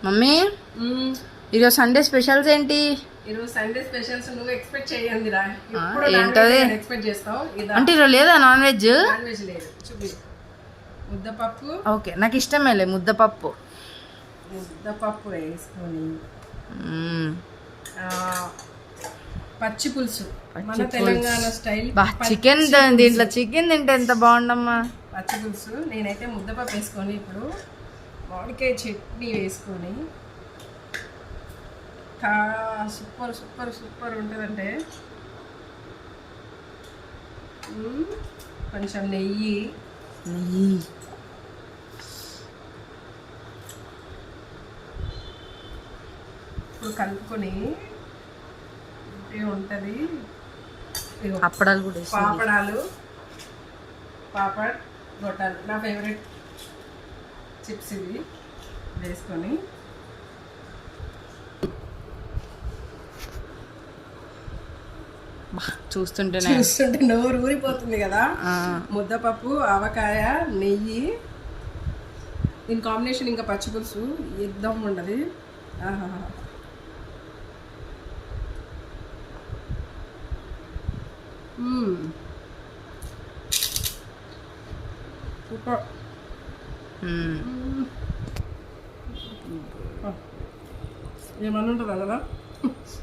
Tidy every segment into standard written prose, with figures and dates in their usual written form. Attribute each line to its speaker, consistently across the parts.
Speaker 1: Mummy ఈరోజు Sunday specials ఏంటి?
Speaker 2: ఈరోజు సండే స్పెషల్స్ నువ్వు ఎక్స్పెక్ట్ చేయండిరా.
Speaker 1: ఏంటది?
Speaker 2: ఎక్స్పెక్ట్ చేస్తావు
Speaker 1: అంటే ఈరోజు లేదా నాన్ వెజ్?
Speaker 2: నాన్ వెజ్ లేదు. చూపి ముద్దపప్పు.
Speaker 1: ఓకే, నాకు ఇష్టమేలే ముద్దపప్పు.
Speaker 2: ముద్దపప్పు వేసుకొని పచ్చి పులుసు, మన తెలంగాణ స్టైల్
Speaker 1: చికెన్. దీంట్లో చికెన్ తింటే ఎంత బాగుండమ్మా.
Speaker 2: పచ్చి పులుసు. నేనైతే ముద్దపప్పు వేసుకొని ఇప్పుడు మామిడికాయ చట్నీ వేసుకొని సూపర్ సూపర్ సూపర్ ఉంటుందంటే కొంచెం నెయ్యి ఇప్పుడు కలుపుకొని ఉంటుంది.
Speaker 1: అప్పడాలు కూడా,
Speaker 2: పాపడ్ గొట్టాలు నా ఫేవరెట్ చిప్స్ ఇవి వేసుకొని
Speaker 1: చూస్తుంటే
Speaker 2: నోరు ఊరిపోతుంది కదా. ముద్దపప్పు, ఆవకాయ, నెయ్యి, దీని కాంబినేషన్ ఇంకా పచ్చి పులుసు ఎగ్దం ఉండదు. సూపర్. ఏమన్నా ఉంటుందా కదా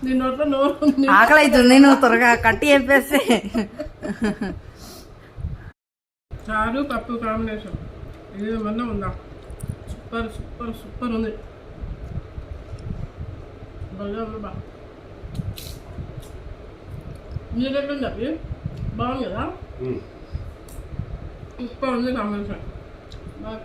Speaker 2: నీ నోట్లో? నోరు
Speaker 1: ఆకలి అవుతుంది, నువ్వు త్వరగా కట్టి చెప్పేస్తే.
Speaker 2: చారు పప్పు కాంబినేషన్ ఏమన్నా ఉందా? సూపర్ సూపర్ సూపర్ ఉంది. బాగా ఉంది. బా నీరెట్లుంది చెప్పి బాగుంది కదా. సూపర్ ఉంది కాంబినేషన్. బాగా